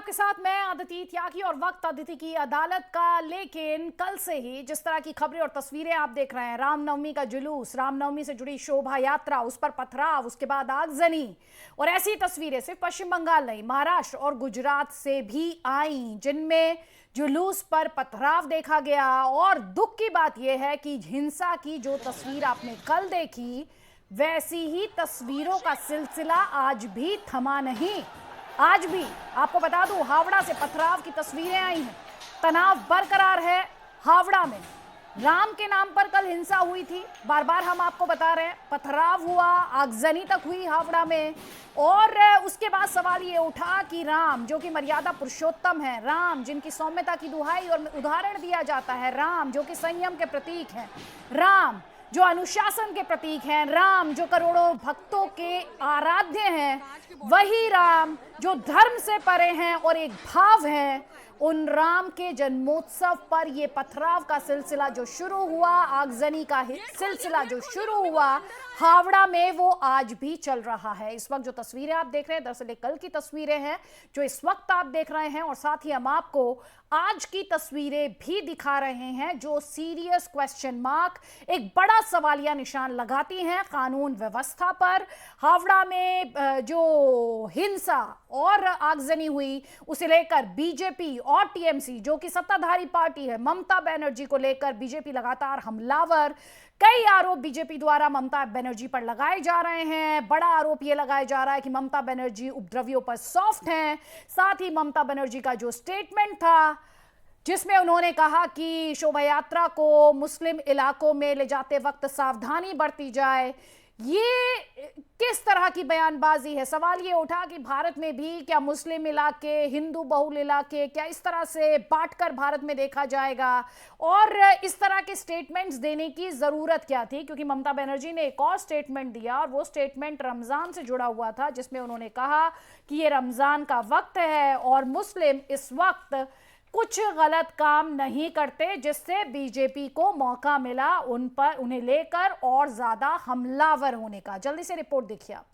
आपके साथ मैं अदिति त्यागी और वक्त अदिति की अदालत का। लेकिन कल से ही जिस तरह की खबरें और तस्वीरें आप देख रहे हैं, रामनवमी का जुलूस, रामनवमी से जुड़ी शोभा यात्रा, उस पर पथराव, उसके बाद आगजनी, और ऐसी तस्वीरें सिर्फ पश्चिम बंगाल नहीं, महाराष्ट्र और गुजरात से भी आई, जिनमें जुलूस पर पथराव देखा गया। और दुख की बात यह है कि हिंसा की जो तस्वीर आपने कल देखी, वैसी ही तस्वीरों का सिलसिला आज भी थमा नहीं। आज भी आपको बता दूं, हावड़ा से पथराव की तस्वीरें आई हैं। तनाव बरकरार है हावड़ा में। राम के नाम पर कल हिंसा हुई थी, बार बार हम आपको बता रहे हैं। पथराव हुआ, आगजनी तक हुई हावड़ा में। और उसके बाद सवाल ये उठा कि राम जो कि मर्यादा पुरुषोत्तम है, राम जिनकी सौम्यता की दुहाई और उदाहरण दिया जाता है, राम जो कि संयम के प्रतीक हैं, राम जो अनुशासन के प्रतीक हैं, राम जो करोड़ों भक्तों के आराध्य हैं, वही राम जो धर्म से परे हैं और एक भाव है, उन राम के जन्मोत्सव पर ये पथराव का सिलसिला जो शुरू हुआ, आगजनी का सिलसिला जो शुरू हुआ हावड़ा में, वो आज भी चल रहा है। इस वक्त जो तस्वीरें आप देख रहे हैं, दरअसल कल की तस्वीरें हैं जो इस वक्त आप देख रहे हैं, और साथ ही हम आपको आज की तस्वीरें भी दिखा रहे हैं जो सीरियस क्वेश्चन मार्क, एक बड़ा सवालिया निशान लगाती हैं कानून व्यवस्था पर। हावड़ा में जो हिंसा और आगजनी हुई, उसे लेकर बीजेपी और टीएमसी जो कि सत्ताधारी पार्टी है, ममता बनर्जी को लेकर बीजेपी लगातार हमलावर। कई आरोप बीजेपी द्वारा ममता बनर्जी पर लगाए जा रहे हैं। बड़ा आरोप यह लगाया जा रहा है कि ममता बनर्जी उपद्रवियों पर सॉफ्ट हैं। साथ ही ममता बनर्जी का जो स्टेटमेंट था, जिसमें उन्होंने कहा कि शोभा यात्रा को मुस्लिम इलाकों में ले जाते वक्त सावधानी बरती जाए, ये किस तरह की बयानबाजी है। सवाल ये उठा कि भारत में भी क्या मुस्लिम इलाके, हिंदू बहुल इलाके, क्या इस तरह से बांटकर भारत में देखा जाएगा, और इस तरह के स्टेटमेंट्स देने की जरूरत क्या थी। क्योंकि ममता बनर्जी ने एक और स्टेटमेंट दिया, और वो स्टेटमेंट रमजान से जुड़ा हुआ था, जिसमें उन्होंने कहा कि ये रमजान का वक्त है और मुस्लिम इस वक्त कुछ गलत काम नहीं करते, जिससे बीजेपी को मौका मिला उन्हें लेकर और ज्यादा हमलावर होने का। जल्दी से रिपोर्ट देखिए आप।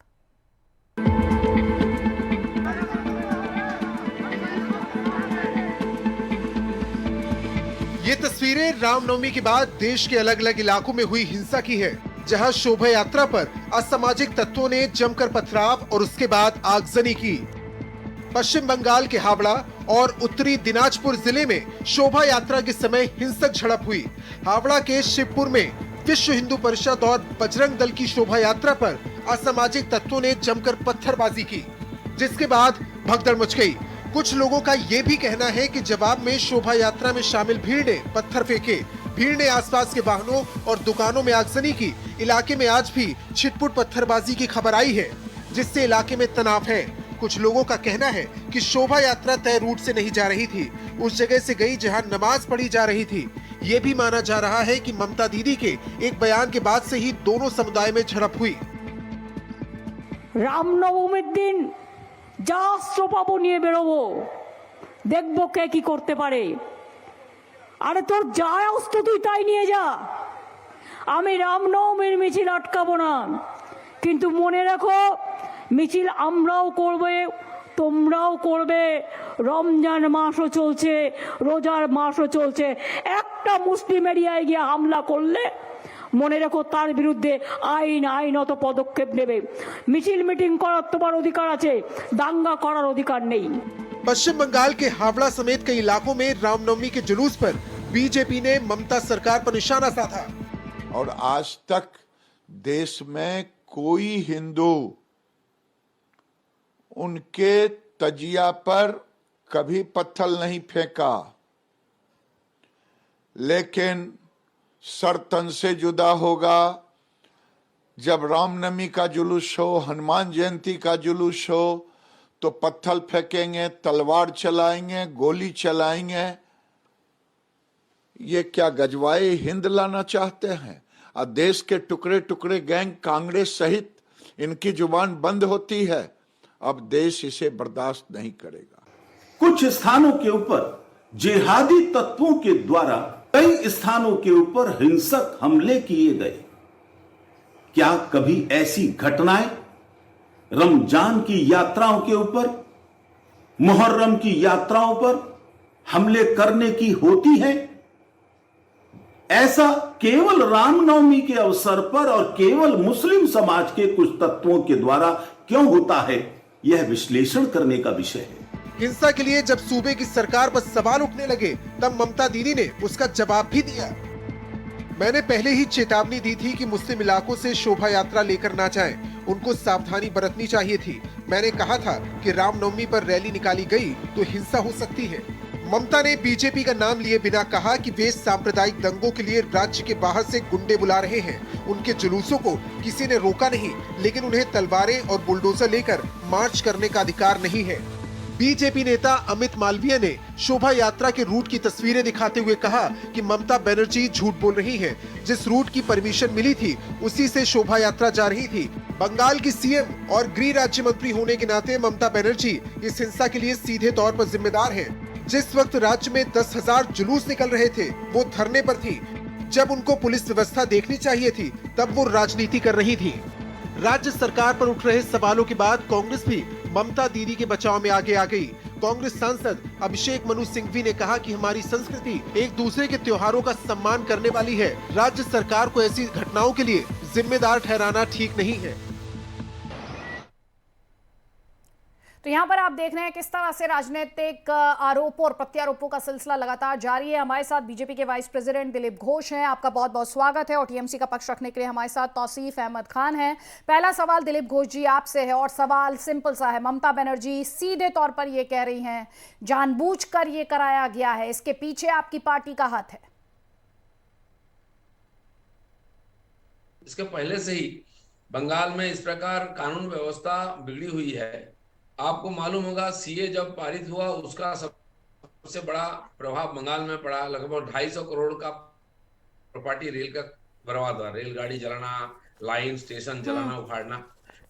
ये तस्वीरें रामनवमी के बाद देश के अलग अलग इलाकों में हुई हिंसा की है, जहां शोभा यात्रा पर असामाजिक तत्वों ने जमकर पथराव और उसके बाद आगजनी की। पश्चिम बंगाल के हावड़ा और उत्तरी दिनाजपुर जिले में शोभा यात्रा के समय हिंसक झड़प हुई। हावड़ा के शिवपुर में विश्व हिंदू परिषद और बजरंग दल की शोभा यात्रा पर असामाजिक तत्वों ने जमकर पत्थरबाजी की, जिसके बाद भगदड़ मच गई। कुछ लोगों का ये भी कहना है कि जवाब में शोभा यात्रा में शामिल भीड़ ने पत्थर फेंके। भीड़ ने आसपास के वाहनों और दुकानों में आगजनी की। इलाके में आज भी छिटपुट पत्थरबाजी की खबर आई है, जिससे इलाके में तनाव है। कुछ लोगों का कहना है कि शोभा यात्रा तय रूट से नहीं जा रही थी, उस जगह से गई जहां नमाज पढ़ी जा रही थी। ये भी माना जा रहा है कि ममता दीदी के एक बयान के बाद से ही दोनों समुदाय में झड़प हुई। রামনবমীর দিন যা অস্ত্র পাবো নিয়ে বেরোবো, দেখবো কে কি করতে পারে। আরে তোর যা অস্ত্র তুই তাই নিয়ে যা, আমি রামনবমীর মিছিল আটকাবো না। কিন্তু মনে রাখো, মিছিল আমরাও করবে, তোমরাও করবে। রমজান মাসও চলছে, রোজার মাসও চলছে। একটা মুসলিম এরিয়ায় গিয়ে হামলা করলে মনে রাখো তার বিরুদ্ধে আইনত পদক্ষেপ নেবে। মিছিল মিটিং করার তোমার অধিকার আছে, দাঙ্গা করার অধিকার নেই। पश्चिम बंगाल के हावड़ा समेत कई इलाकों में रामनवमी के जुलूस पर बीजेपी ने ममता सरकार पर निशाना साधा। और आज तक देश में कोई हिंदू उनके तजिया पर कभी पत्थर नहीं फेंका, लेकिन सर तन से जुदा होगा जब रामनवमी का जुलूस हो, हनुमान जयंती का जुलूस हो, तो पत्थर फेंकेंगे, तलवार चलाएंगे, गोली चलाएंगे। ये क्या गजवाए हिंद लाना चाहते हैं? और देश के टुकड़े टुकड़े गैंग कांग्रेस सहित इनकी जुबान बंद होती है। अब देश इसे बर्दाश्त नहीं करेगा। कुछ स्थानों के ऊपर जिहादी तत्वों के द्वारा कई स्थानों के ऊपर हिंसक हमले किए गए। क्या कभी ऐसी घटनाएं रमजान की यात्राओं के ऊपर मुहर्रम की यात्राओं पर हमले करने की होती है। ऐसा केवल रामनवमी के अवसर पर और केवल मुस्लिम समाज के कुछ तत्वों के द्वारा क्यों होता है, यह विश्लेषण करने का विषय है। हिंसा के लिए जब सूबे की सरकार पर सवाल उठने लगे तब ममता दीदी ने उसका जवाब भी दिया। मैंने पहले ही चेतावनी दी थी कि मुस्लिम इलाकों से शोभा यात्रा लेकर ना जाएं, उनको सावधानी बरतनी चाहिए थी। मैंने कहा था कि रामनवमी पर रैली निकाली गई तो हिंसा हो सकती है। ममता ने बीजेपी का नाम लिए बिना कहा कि वे सांप्रदायिक दंगों के लिए राज्य के बाहर से गुंडे बुला रहे हैं। उनके जुलूसों को किसी ने रोका नहीं, लेकिन उन्हें तलवारें और बुलडोजर लेकर मार्च करने का अधिकार नहीं है। बीजेपी नेता अमित मालवीय ने शोभा यात्रा के रूट की तस्वीरें दिखाते हुए कहा कि ममता बनर्जी झूठ बोल रही हैं। जिस रूट की परमिशन मिली थी उसी से शोभा यात्रा जा रही थी। बंगाल की सीएम और गृह राज्य मंत्री होने के नाते ममता बनर्जी इस हिंसा के लिए सीधे तौर पर जिम्मेदार हैं। जिस वक्त राज्य में 10,000 जुलूस निकल रहे थे वो धरने पर थी। जब उनको पुलिस व्यवस्था देखनी चाहिए थी तब वो राजनीति कर रही थी। राज्य सरकार पर उठ रहे सवालों के बाद कांग्रेस भी ममता दीदी के बचाव में आगे आ गई। कांग्रेस सांसद अभिषेक मनु सिंघवी ने कहा कि हमारी संस्कृति एक दूसरे के त्योहारों का सम्मान करने वाली है। राज्य सरकार को ऐसी घटनाओं के लिए जिम्मेदार ठहराना ठीक नहीं है। तो यहाँ पर आप देख रहे हैं किस तरह से राजनीतिक आरोपों और प्रत्यारोपों का सिलसिला लगातार जारी है। हमारे साथ बीजेपी के वाइस प्रेसिडेंट दिलीप घोष हैं, आपका बहुत बहुत स्वागत है। और टीएमसी का पक्ष रखने के लिए हमारे साथ तौसीफ अहमद खान हैं। पहला सवाल दिलीप घोष जी आपसे है और सवाल सिंपल सा है। ममता बनर्जी सीधे तौर पर ये कह रही हैं जानबूझकर ये कराया गया है, इसके पीछे आपकी पार्टी का हाथ है। इसके पहले से ही बंगाल में इस प्रकार कानून व्यवस्था बिगड़ी हुई है। आपको मालूम होगा सीए जब पारित हुआ उसका सबसे बड़ा प्रभाव बंगाल में पड़ा। लगभग 250 करोड़ का प्रॉपर्टी रेल का बर्बाद हुआ। रेलगाड़ी जलाना, लाइन स्टेशन जलाना, उखाड़ना।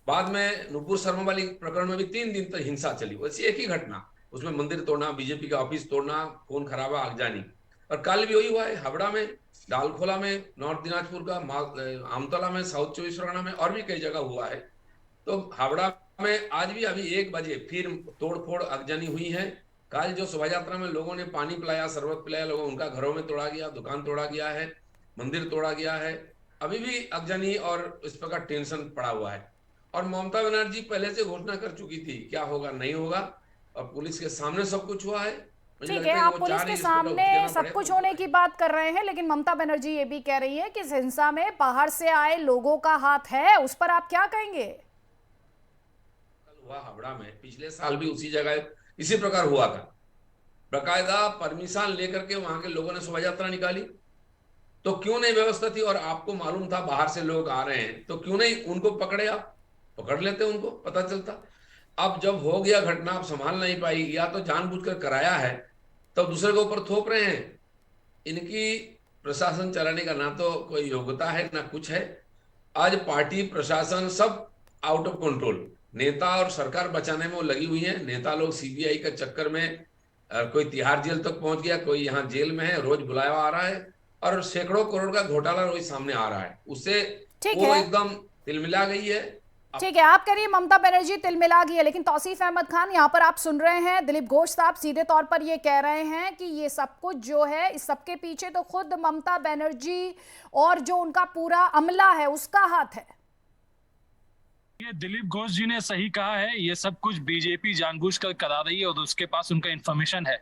बाद में नुपुर शर्मा वाली प्रकरण में भी 3 दिन तक हिंसा चली। वैसे एक ही घटना, उसमें मंदिर तोड़ना, बीजेपी का ऑफिस तोड़ना, खून खराबा, आगजनी। और कल भी वही हुआ है, हावड़ा में, डालखोला में, नॉर्थ दिनाजपुर का, आमतला में, साउथ 24 परगना में और भी कई जगह हुआ है। तो हावड़ा में आज भी अभी 1 बजे फिर तोड़फोड़ आगजनी हुई है। कल जो शोभा यात्रा में लोगों ने पानी पिलाया, शरबत पिलाया, लोगों उनका घरों में तोड़ा गया, दुकान तोड़ा गया है, मंदिर तोड़ा गया है। अभी भी आगजनी और इस प्रकार टेंशन पड़ा हुआ है। और ममता बनर्जी पहले से घोषणा कर चुकी थी क्या होगा नहीं होगा, और पुलिस के सामने सब कुछ हुआ है। ठीक है, आप पुलिस के सामने सब कुछ होने की बात कर रहे हैं, लेकिन ममता बनर्जी ये भी कह रही है कि इस हिंसा में बाहर से आए लोगों का हाथ है। उस पर आप क्या कहेंगे? हुआ हावड़ा में, पिछले साल भी उसी जगह इसी प्रकार हुआ था। बकायदा परमिशन लेकर के वहां के लोगों ने शोभा यात्रा निकाली। तो क्यों नहीं व्यवस्था थी और आपको मालूम था बाहर से लोग आ रहे हैं, तो क्यों नहीं उनको पकड़े? आप पकड़ लेते, उनको पता चलता। अब जब हो गया घटना, आप संभाल नहीं पाई, या तो जानबूझकर कराया है तो दूसरे के ऊपर थोप रहे हैं। इनकी प्रशासन चलाने का ना तो कोई योग्यता है ना कुछ है। आज पार्टी प्रशासन सब आउट ऑफ कंट्रोल। नेता और सरकार बचाने में वो लगी हुई है। नेता लोग सीबीआई के चक्कर में कोई तिहाड़ जेल तक पहुंच गया, कोई यहाँ जेल में है, रोज बुलाया आ रहा है और सैकड़ों करोड़ का घोटाला रोज सामने आ रहा है। उससे वो एकदम तिलमिला गई है। ठीक है, आप कह रही है ममता बनर्जी तिलमिला गई है, लेकिन तौसीफ अहमद खान यहाँ पर आप सुन रहे हैं दिलीप घोष साहब सीधे तौर पर ये कह रहे हैं कि ये सब कुछ जो है इस सबके पीछे तो खुद ममता बनर्जी और जो उनका पूरा अमला है उसका हाथ है। ये दिलीप घोष जी ने सही कहा है, ये सब कुछ बीजेपी जानबूझकर करा रही है और उसके पास उनका इंफॉर्मेशन है।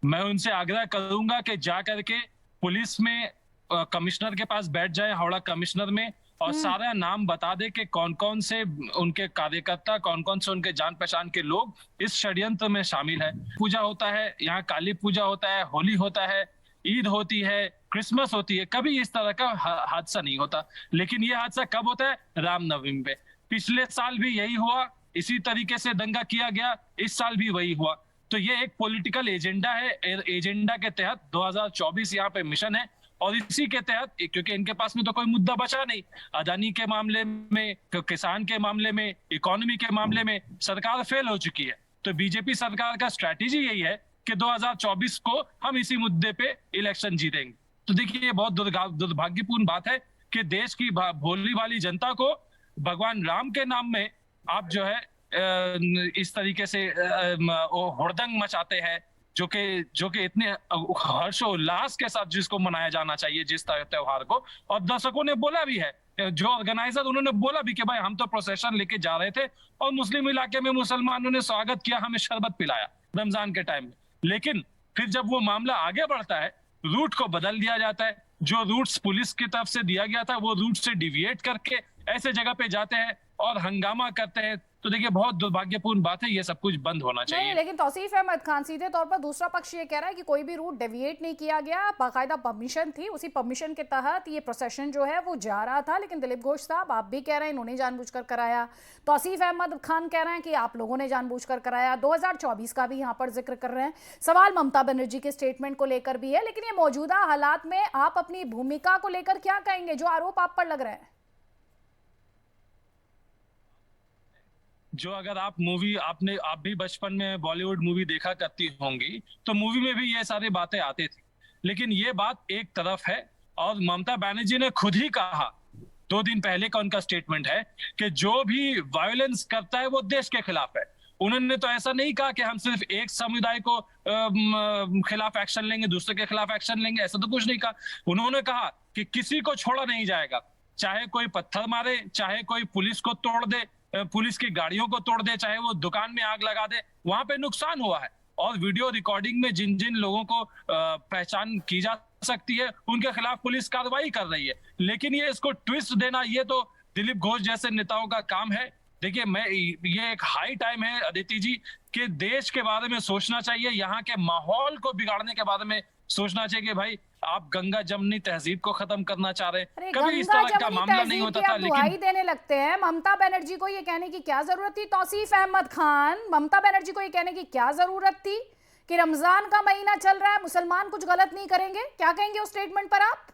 मैं उनसे आग्रह करूंगा कि जा करके पुलिस में कमिश्नर के पास बैठ जाए, हावड़ा कमिश्नर में, और सारा नाम बता दे कि कौन कौन से उनके कार्यकर्ता, कौन कौन से उनके जान पहचान के लोग इस षड्यंत्र में शामिल है। पूजा होता है यहाँ, काली पूजा होता है, होली होता है, ईद होती है, क्रिसमस होती है, कभी इस तरह का हादसा नहीं होता। लेकिन ये हादसा कब होता है? रामनवमी पे। पिछले साल भी यही हुआ, इसी तरीके से दंगा किया गया, इस साल भी वही हुआ। तो ये एक पॉलिटिकल एजेंडा है। एजेंडा के तहत 2024 यहाँ पे मिशन है और इसी के तहत, क्योंकि इनके पास में तो कोई मुद्दा बचा नहीं, अदानी के मामले में, किसान के मामले में, इकोनॉमी के मामले में सरकार फेल हो चुकी है। तो बीजेपी सरकार का स्ट्रैटेजी यही है कि 2024 को हम इसी मुद्दे पे इलेक्शन जीतेंगे। तो देखिए, ये बहुत दुर्भाग्यपूर्ण बात है कि देश की भोली भाली जनता को भगवान राम के नाम में आप जो है इस तरीके से हुड़दंग मचाते हैं, जो कि इतने हर्षोल्लास के साथ जिसको मनाया जाना चाहिए जिस त्योहार को। और दर्शकों ने बोला भी है, जो ऑर्गेनाइजर उन्होंने बोला भी कि भाई हम तो प्रोसेशन लेके जा रहे थे और मुस्लिम इलाके में मुसलमानों ने स्वागत किया, हमें शरबत पिलाया रमजान के टाइम में। लेकिन फिर जब वो मामला आगे बढ़ता है, रूट को बदल दिया जाता है। जो रूट्स पुलिस की तरफ से दिया गया था वो रूट से डिविएट करके ऐसे जगह पे जाते हैं और हंगामा करते हैं। तो देखिए, बहुत दुर्भाग्यपूर्ण बात है, ये सब कुछ बंद होना चाहिए। नहीं, लेकिन तौसीफ अहमद खान, सीधे तौर पर दूसरा पक्ष ये कह रहा है कि कोई भी रूट डेविएट नहीं किया गया, बाकायदा परमिशन थी, उसी परमिशन के तहत ये प्रोसेशन जो है वो जा रहा था। लेकिन दिलीप घोष साहब, आप भी कह रहे हैं इन्होंने जानबूझकर कराया, तौसीफ अहमद खान कह रहे हैं कि आप लोगों ने जानबूझकर कराया। 2024 का भी यहाँ पर जिक्र कर रहे हैं। सवाल ममता बनर्जी के स्टेटमेंट को लेकर भी है, लेकिन ये मौजूदा हालात में आप अपनी भूमिका को लेकर क्या कहेंगे, जो आरोप आप पर लग रहे हैं? जो अगर आप भी बचपन में बॉलीवुड मूवी देखा करती होंगी, तो मूवी में भी ये सारी बातें आती थी। लेकिन ये बात एक तरफ है, और ममता बनर्जी ने खुद ही कहा, 2 दिन पहले का उनका स्टेटमेंट है कि जो भी वायलेंस करता है वो देश के खिलाफ है। उन्होंने तो ऐसा नहीं कहा कि हम सिर्फ एक समुदाय को खिलाफ एक्शन लेंगे, दूसरे के खिलाफ एक्शन लेंगे, ऐसा तो कुछ नहीं कहा। उन्होंने कहा कि किसी को छोड़ा नहीं जाएगा, चाहे कोई पत्थर मारे, चाहे कोई पुलिस को तोड़ दे, पुलिस की गाड़ियों को तोड़ दे, चाहे वो दुकान में आग लगा दे, वहां पे नुकसान हुआ है। और वीडियो रिकॉर्डिंग में जिन जिन लोगों को पहचान की जा सकती है, उनके खिलाफ पुलिस कार्रवाई कर रही है। लेकिन ये इसको ट्विस्ट देना, ये तो दिलीप घोष जैसे नेताओं का काम है। देखिए, ये एक हाई टाइम है अदिति जी कि देश के बारे में सोचना चाहिए, यहाँ के माहौल को बिगाड़ने के बारे में सोचना चाहिए कि भाई आप गंगा जमनी तहजीब को खत्म करना चाह रहे हैं। कभी इस तरह का मामला नहीं होता था, लेकिन देने लगते हैं। ममता बनर्जी को ये कहने की क्या जरूरत थी? तौसीफ अहमद खान, ममता बनर्जी को ये कहने की क्या जरूरत थी कि रमजान का महीना चल रहा है, मुसलमान कुछ गलत नहीं करेंगे? क्या कहेंगे उस स्टेटमेंट पर आप?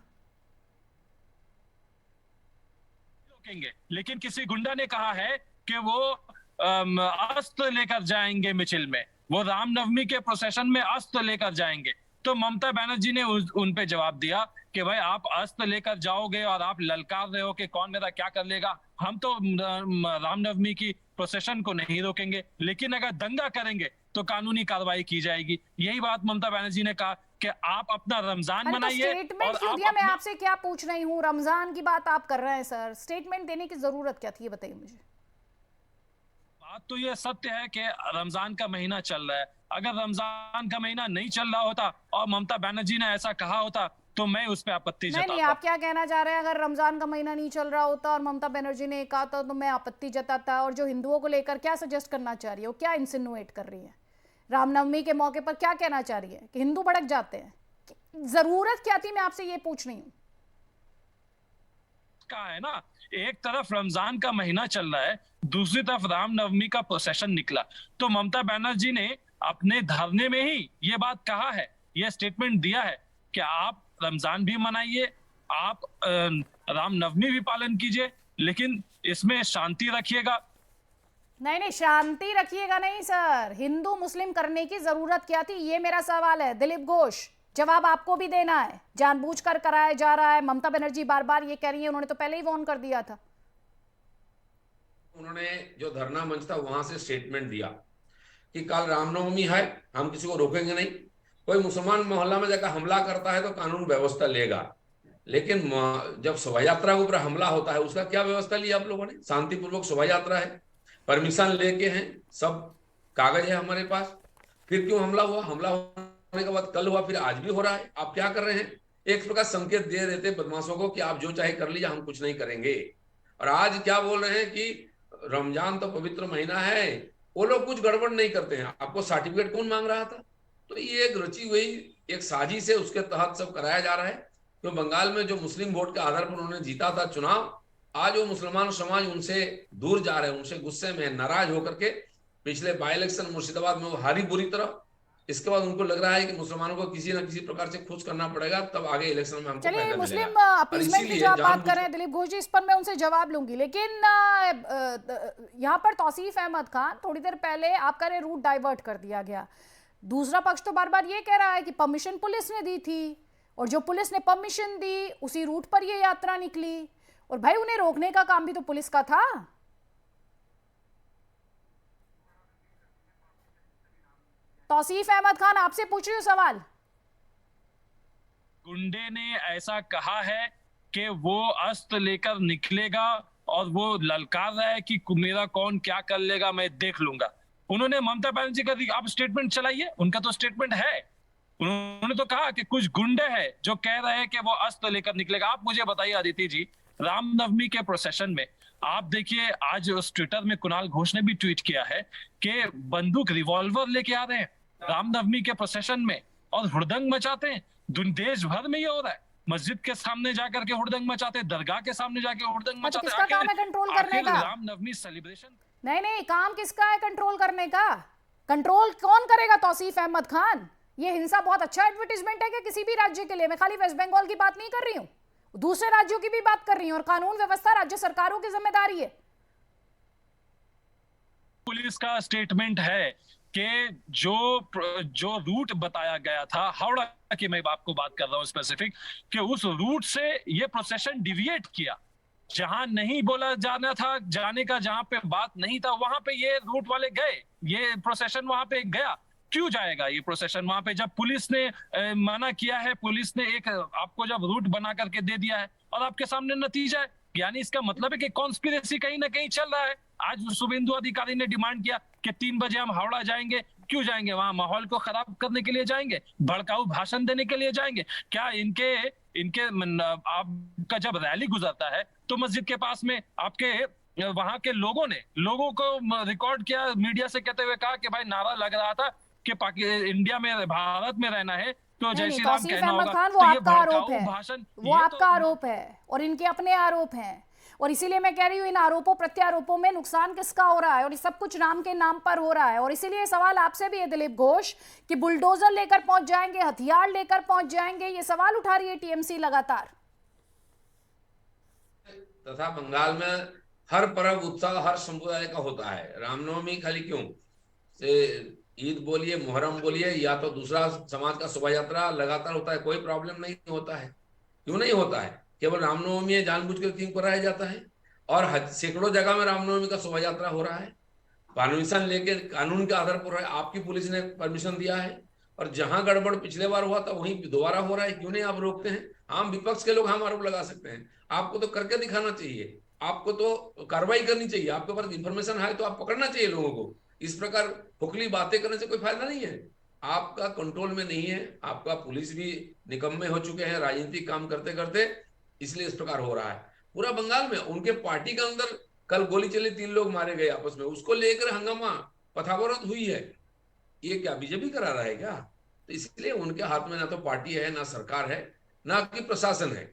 लेकिन किसी गुंडा ने कहा है कि वो अस्त्र लेकर जाएंगे मिचिल में, वो रामनवमी के प्रोसेशन में अस्त्र लेकर जाएंगे। तो ममता बनर्जी ने उन पे जवाब दिया कि भाई आप अस्त्र लेकर जाओगे और आप ललकार रहे हो कि कौन मेरा क्या कर लेगा, हम तो रामनवमी की प्रोसेशन को नहीं रोकेंगे, लेकिन अगर दंगा करेंगे तो कानूनी कार्रवाई की जाएगी। यही बात ममता बनर्जी ने कहा कि आप अपना रमजान मनाइए। स्टेटमेंट क्यों दिया? मैं आपसे क्या पूछ रही हूँ, रमजान की बात आप कर रहे हैं सर, स्टेटमेंट देने की जरूरत क्या थी, ये बताइए मुझे। बात तो ये सत्य है कि रमजान का महीना चल रहा है। अगर रमजान का महीना नहीं चल रहा होता और ममता बनर्जी ने ऐसा कहा होता तो मैं उस पर आपत्ति जताता। नहीं, आप क्या कहना चाह रहे हैं? अगर रमजान का महीना नहीं चल रहा होता और ममता बनर्जी ने कहा था तो मैं आपत्ति जताता। और जो हिंदुओं को लेकर क्या सजेस्ट करना चाह रही है, वो क्या इंसिनुएट कर रही है? रामनवमी के मौके पर क्या कहना चाह रही है कि हिंदू भड़क जाते हैं? जरूरत क्या थी, मैं आपसे ये पूछ रही हूँ। का है ना, एक तरफ रमजान का महीना चल रहा है, दूसरी तरफ रामनवमी का प्रोसेशन निकला, तो ममता बनर्जी ने अपने धरने में ही ये बात कहा है, ये स्टेटमेंट दिया है कि आप रमजान भी मनाइए, आप रामनवमी भी पालन कीजिए, लेकिन इसमें शांति रखिएगा। नहीं, शांति रखिएगा नहीं सर, हिंदू मुस्लिम करने की जरूरत क्या थी, ये मेरा सवाल है। दिलीप घोष, जवाब आपको भी देना है। जानबूझकर कराया जा रहा है, ममता बनर्जी बार बार ये कह रही है, उन्होंने तो पहले ही वार्न कर दिया था। उन्होंने जो धरना मंच था वहां से स्टेटमेंट दिया कि कल रामनवमी है, हम किसी को रोकेंगे नहीं, कोई मुसलमान मोहल्ला में जाकर हमला करता है तो कानून व्यवस्था लेगा। लेकिन जब शोभा यात्रा के ऊपर हमला होता है, उसका क्या व्यवस्था लिया आप लोगों ने? शांतिपूर्वक शोभा यात्रा है, परमिशन लेके हैं, सब कागज है हमारे पास, फिर क्यों हमला हुआ? हमला होने के बाद कल हुआ, फिर आज भी हो रहा है। आप क्या कर रहे हैं? एक प्रकार संकेत दे देते बदमाशों को कि आप जो चाहे कर लीजिए, हम कुछ नहीं करेंगे। और आज क्या बोल रहे हैं कि रमजान तो पवित्र महीना है, वो लोग कुछ गड़बड़ नहीं करते हैं। आपको सर्टिफिकेट कौन मांग रहा था? तो ये एक रची हुई एक साजिश है, उसके तहत सब कराया जा रहा है। तो बंगाल में जो मुस्लिम वोट के आधार पर उन्होंने जीता था चुनाव, आज वो मुसलमान समाज उनसे दूर जा रहे हैं, उनसे गुस्से में नाराज होकर के। पिछले बाई इलेक्शन मुर्शिदाबाद में वो हारी बुरी तरह, इसके बाद उनको लग रहा है कि मुसलमानों को किसी न किसी प्रकार से खुश करना पड़ेगा, तब आगे इलेक्शन में हमको फायदा मिलेगा। मुस्लिम अपीसमेंट की जो आप बात कर रहे हैं दिलीप घोष जी, इस पर मैं उनसे जवाब लूंगी, लेकिन यहाँ पर तौसीफ अहमद खान, थोड़ी देर पहले आपका रूट डाइवर्ट कर दिया गया। दूसरा पक्ष तो बार बार ये कह रहा है कि परमिशन पुलिस ने दी थी, और जो पुलिस ने परमिशन दी उसी रूट पर ये यात्रा निकली, और भाई उन्हें रोकने का काम भी तो पुलिस का था। तौसीफ अहमद खान, आपसे पूछ रही हूँ सवाल। गुंडे ने ऐसा कहा है कि वो अस्त्र लेकर निकलेगा और वो ललकार रहा है कि मेरा कौन क्या कर लेगा, मैं देख लूंगा। उन्होंने ममता बनर्जी का आप स्टेटमेंट चलाइए, उनका तो स्टेटमेंट है। उन्होंने तो कहा कि कुछ गुंडे हैं जो कह रहे हैं कि वो अस्त्र लेकर निकलेगा। आप मुझे बताइए अदिति जी, रामनवमी के प्रोसेशन में आप देखिए, आज उस ट्विटर में कुणाल घोष ने भी ट्वीट किया है कि बंदूक रिवॉल्वर लेके आ रहे हैं रामनवमी के प्रोसेशन में और हुड़दंग मचाते हैं। देश भर में ये हो रहा है, मस्जिद के सामने जाकर के हुड़दंग मचाते, दरगाह के सामने जाके हुड़दंग मचाते। किसका काम है कंट्रोल करने का? रामनवमी सेलिब्रेशन नहीं, काम किसका है कंट्रोल करने का? कंट्रोल कौन करेगा तौसीफ अहमद खान? ये हिंसा बहुत अच्छा एडवर्टीजमेंट है कि किसी भी राज्य के लिए? मैं खाली वेस्ट बंगाल की बात नहीं कर रही हूँ, दूसरे राज्यों की भी बात कर रही हूँ, और कानून व्यवस्था राज्य सरकारों की जिम्मेदारी है। पुलिस का स्टेटमेंट है कि जो रूट बताया गया था हावड़ा की, मैं आपको बात कर रहा हूं स्पेसिफिक, कि उस रूट से ये प्रोसेशन डिविएट किया, जहां नहीं बोला जाना था जाने का, जहां पे बात नहीं था वहां पे ये रूट वाले गए, ये प्रोसेशन वहां पे गया। क्यों जाएगा ये प्रोसेशन वहां पे, जब पुलिस ने मना किया है, पुलिस ने एक आपको जब रूट बना करके दे दिया है और आपके सामने नतीजा है, यानी इसका मतलब है कि कॉन्स्पिरेसी कहीं ना कहीं चल रहा है। आज शुभेंदु अधिकारी ने डिमांड किया कि 3 बजे हम हावड़ा जाएंगे। क्यों जाएंगे? वहां माहौल को खराब करने के लिए जाएंगे, भड़काऊ भाषण देने के लिए जाएंगे क्या? इनके आपका जब रैली गुजरता है तो मस्जिद के पास में आपके वहां के लोगों को रिकॉर्ड किया, मीडिया से कहते हुए कहा कि भाई नारा लग रहा था कि इंडिया में, भारत में रहना है तो जय श्री राम कहना होगा। खान, वो तो ये आपका आरोप है, वो आपका आरोप है और इनके अपने आरोप हैं, और इसीलिए मैं कह रही हूँ इन आरोपों प्रत्यारोपों में नुकसान किसका हो रहा है, और ये सब कुछ राम के नाम पर हो रहा है। और इसीलिए सवाल आपसे भी है दिलीप घोष कि बुलडोजर लेकर पहुंच जाएंगे, हथियार लेकर पहुंच जाएंगे, ये सवाल उठा रही है टीएमसी लगातार। तथा बंगाल में हर पर्व उत्साह हर समुदाय का होता है। रामनवमी खाली क्यों से ईद बोलिए, मुहर्रम बोलिए, या तो दूसरा समाज का शोभा यात्रा लगातार होता है, कोई प्रॉब्लम नहीं होता है। क्यों नहीं होता है? केवल रामनवमी में जानबूझकर क्यों कराया जाता है? और सैकड़ों जगह में रामनवमी का शोभा यात्रा हो रहा है, परमिशन लेके, कानून के आधार पर आपकी पुलिस ने परमिशन दिया है, और जहां गड़बड़ पिछले बार हुआ था वहीं दोबारा हो रहा है। क्यों नहीं आप रोकते हैं? हम विपक्ष के लोग हम आरोप लगा सकते हैं, आपको तो करके दिखाना चाहिए, आपको तो कार्रवाई करनी चाहिए, आपके पास इंफॉर्मेशन है तो आप पकड़ना चाहिए लोगों को। इस प्रकार खुखली बातें करने से कोई फायदा नहीं है। आपका कंट्रोल में नहीं है, आपका पुलिस भी निकम्मे हो चुके हैं राजनीतिक काम करते करते, इसलिए इस प्रकार हो रहा है। पूरा बंगाल में उनके पार्टी के अंदर कल गोली चली, 3 लोग मारे गए आपस में, उसको लेकर हंगामा पथावरत हुई है। ये क्या बीजेपी करा रहा है क्या? तो इसलिए उनके हाथ में ना तो पार्टी है, ना सरकार है, ना कि प्रशासन है।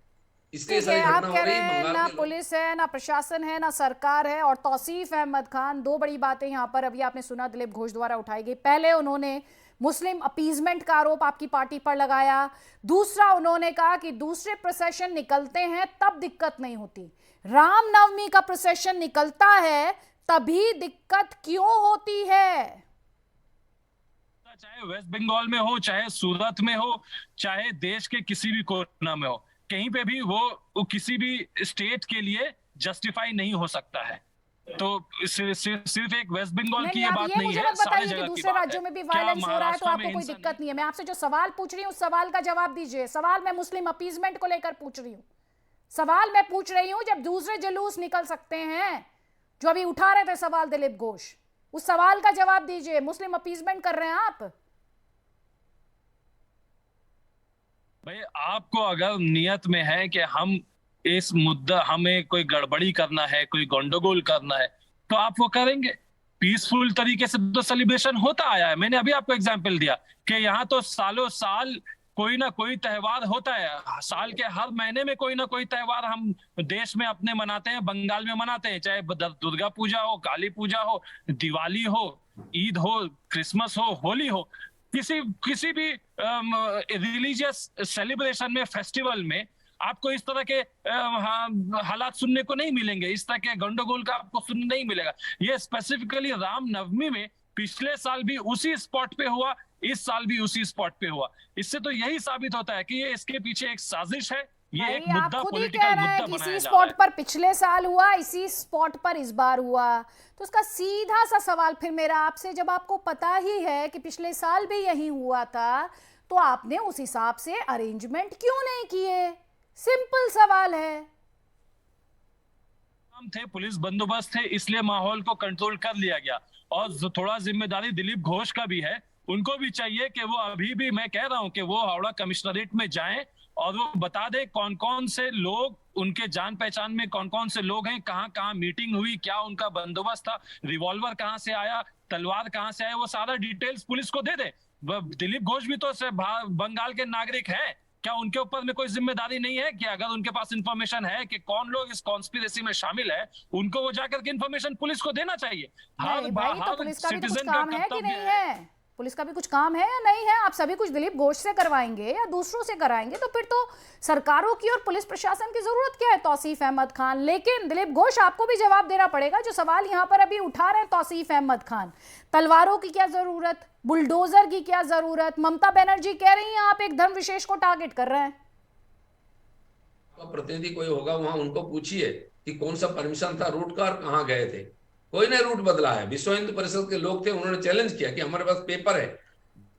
इसलिए आप कह रहे हैं ना पुलिस है, ना प्रशासन है, ना सरकार है। और तौसीफ अहमद खान, 2 बड़ी बातें यहां पर अभी आपने सुना दिलीप घोष द्वारा उठाई गई। पहले उन्होंने मुस्लिम अपीजमेंट का आरोप आपकी पार्टी पर लगाया, दूसरा उन्होंने कहा कि दूसरे प्रोसेशन निकलते हैं तब दिक्कत नहीं होती, रामनवमी का प्रोसेशन निकलता है तभी दिक्कत क्यों होती है? चाहे वेस्ट बंगाल में हो, चाहे सूरत में हो, चाहे देश के किसी भी कोना में हो, कहीं पे भी वो किसी भी स्टेट के लिए जस्टिफाई नहीं हो सकता है। तो सिर्फ एक वेस्ट बंगाल की ये बात नहीं है, सारे जगह की दूसरे राज्यों में भी वायलेंस हो रहा है तो आपको कोई दिक्कत नहीं है। मैं आपसे जो सवाल पूछ रही हूँ उस सवाल का जवाब दीजिए। सवाल मैं मुस्लिम अपीजमेंट को लेकर पूछ रही हूँ, सवाल मैं पूछ रही हूँ जब दूसरे जुलूस निकल सकते हैं, जो अभी उठा रहे थे सवाल दिलीप घोष, उस सवाल का जवाब दीजिए। मुस्लिम अपीजमेंट कर रहे हैं आप? भाई आपको अगर नियत में है कि हम इस मुद्दा, हमें कोई गड़बड़ी करना है, कोई गंडगोल करना है, तो आप वो करेंगे। पीसफुल तरीके से तो सेलिब्रेशन होता आया है। मैंने अभी आपको एग्जांपल दिया कि यहाँ तो सालों साल कोई ना कोई त्यौहार होता है, साल के हर महीने में कोई ना कोई त्यौहार हम देश में अपने मनाते हैं, बंगाल में मनाते हैं, चाहे दुर्गा पूजा हो, काली पूजा हो, दिवाली हो, ईद हो, क्रिसमस हो, होली हो, किसी भी रिलीजियस सेलिब्रेशन में, फेस्टिवल में आपको इस तरह के हालात सुनने को नहीं मिलेंगे, इस तरह के गंडगोल का आपको सुनने नहीं मिलेगा। ये स्पेसिफिकली रामनवमी में पिछले साल भी उसी स्पॉट पे हुआ, इस साल भी उसी स्पॉट पे हुआ। इससे तो यही साबित होता है कि ये इसके पीछे एक साजिश है, ये भाई एक आप मुद्दा, खुद ही कह पॉलिटिकल रहे हैं मुद्दा कि बनाया इसी जा रहा स्पॉट पर पिछले साल हुआ, इसी स्पॉट पर इस बार हुआ। तो उसका सीधा सा सवाल फिर मेरा आपसे, जब आपको पता ही है कि पिछले साल भी यही हुआ था, तो आपने उस हिसाब से अरेंजमेंट क्यों नहीं किए? सिंपल सवाल है। थे, पुलिस बंदोबस्त थे, इसलिए माहौल को कंट्रोल कर लिया गया। और थोड़ा जिम्मेदारी दिलीप घोष का भी है, उनको भी चाहिए कि वो अभी भी, मैं कह रहा हूं कि वो हावड़ा कमिश्नरेट में जाएं और वो बता दे कौन कौन से लोग, उनके जान पहचान में कौन कौन से लोग हैं, कहां कहां मीटिंग हुई, क्या उनका बंदोबस्त था, रिवॉल्वर कहां से आया, तलवार कहां से आया, वो सारा डिटेल्स पुलिस को दे दे। दिलीप घोष भी तो बंगाल के नागरिक हैं, क्या उनके ऊपर में कोई जिम्मेदारी नहीं है कि अगर उनके पास इंफॉर्मेशन है कि कौन लोग इस कॉन्स्पिरेसी में शामिल है, उनको वो जाकर के इंफॉर्मेशन पुलिस को देना चाहिए। नहीं भाई, तो पुलिस का भी तो कुछ सिटीजन काम है कि नहीं है? पुलिस का भी कुछ काम है या नहीं है? आप सभी कुछ दिलीप घोष से करवाएंगे या दूसरों से कराएंगे, तो फिर तो सरकारों की और पुलिस प्रशासन की जरूरत क्या है? तौसीफ अहमद खान, लेकिन दिलीप घोष आपको भी जवाब देना पड़ेगा। जो सवाल यहाँ पर अभी उठा रहे हैं तौसीफ अहमद खान, तलवारों की क्या जरूरत, बुलडोजर की क्या जरूरत? ममता बनर्जी कह रही हैं आप एक धर्म विशेष को टारगेट कर रहे हैं। प्रतिनिधि कोई होगा वहां, उनको पूछिए कि कौन सा परमिशन था रूट का और कहाँ गए थे। कोई ने रूट बदला है। विश्व हिंदू परिषद के लोग थे, उन्होंने चैलेंज किया कि हमारे पास पेपर है,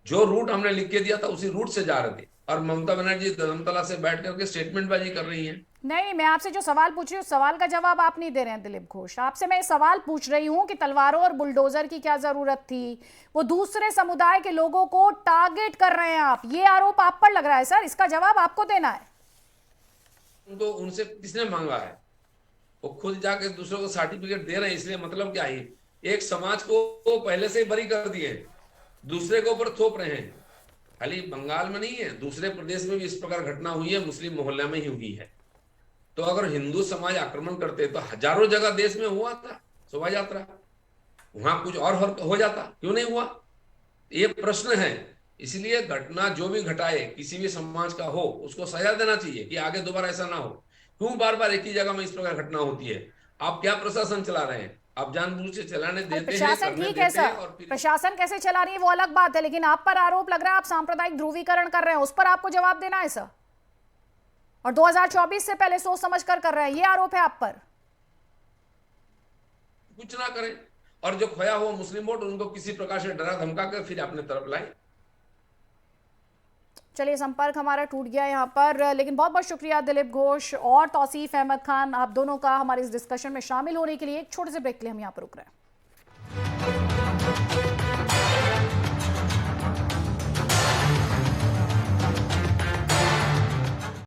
जो रूट हमने लिख के दिया था उसी रूट से जा रहे थे। और ममता बनर्जी धर्मतला से बैठ करके स्टेटमेंटबाजी कर रही हैं। नहीं, मैं आपसे जो सवाल पूछ रही हूँ, सवाल का जवाब आप नहीं दे रहे हैं दिलीप घोष। आपसे मैं सवाल पूछ रही हूँ कि तलवारों और बुलडोजर की क्या जरूरत थी? वो दूसरे समुदाय के लोगों को टारगेट कर रहे हैं आप, ये आरोप आप पर लग रहा है सर, इसका जवाब आपको देना है। उनको उनसे किसने मांगा है? वो खुद जाके दूसरों को सर्टिफिकेट दे रहे हैं, इसलिए मतलब क्या है? एक समाज को पहले से ही बरी कर दिए, दूसरे के ऊपर थोप रहे हैं। खाली बंगाल में नहीं है, दूसरे प्रदेश में भी इस प्रकार घटना हुई है, मुस्लिम मोहल्ला में ही हुई है। तो अगर हिंदू समाज आक्रमण करते तो हजारों जगह देश में हुआ था शोभा यात्रा, वहां कुछ और हो जाता, क्यों नहीं हुआ? ये प्रश्न है। इसलिए घटना जो भी घटाए किसी भी समाज का हो, उसको सजा देना चाहिए कि आगे दोबारा ऐसा ना हो। क्यों बार बार एक ही जगह में इस प्रकार घटना होती है? आप क्या प्रशासन चला रहे हैं? आप जानबूझ से चलाने देते हैं, प्रशासन ठीक है सर, प्रशासन कैसे चला रही है वो अलग बात है, लेकिन आप पर आरोप लग रहा है आप सांप्रदायिक ध्रुवीकरण कर रहे हैं, उस पर आपको जवाब देना है सर। और 2024 से पहले सोच समझ कर रहे हैं, ये आरोप है आप पर। कुछ ना करें और जो खोया हुआ मुस्लिम वोट, उनको किसी प्रकार से डरा धमका कर फिर अपने तरफ लाए। चलिए, संपर्क हमारा टूट गया यहाँ पर, लेकिन बहुत बहुत शुक्रिया दिलीप घोष और तौसीफ अहमद खान, आप दोनों का हमारे इस डिस्कशन में शामिल होने के लिए। एक छोटे से ब्रेक के लिए हम यहाँ पर रुक रहे हैं।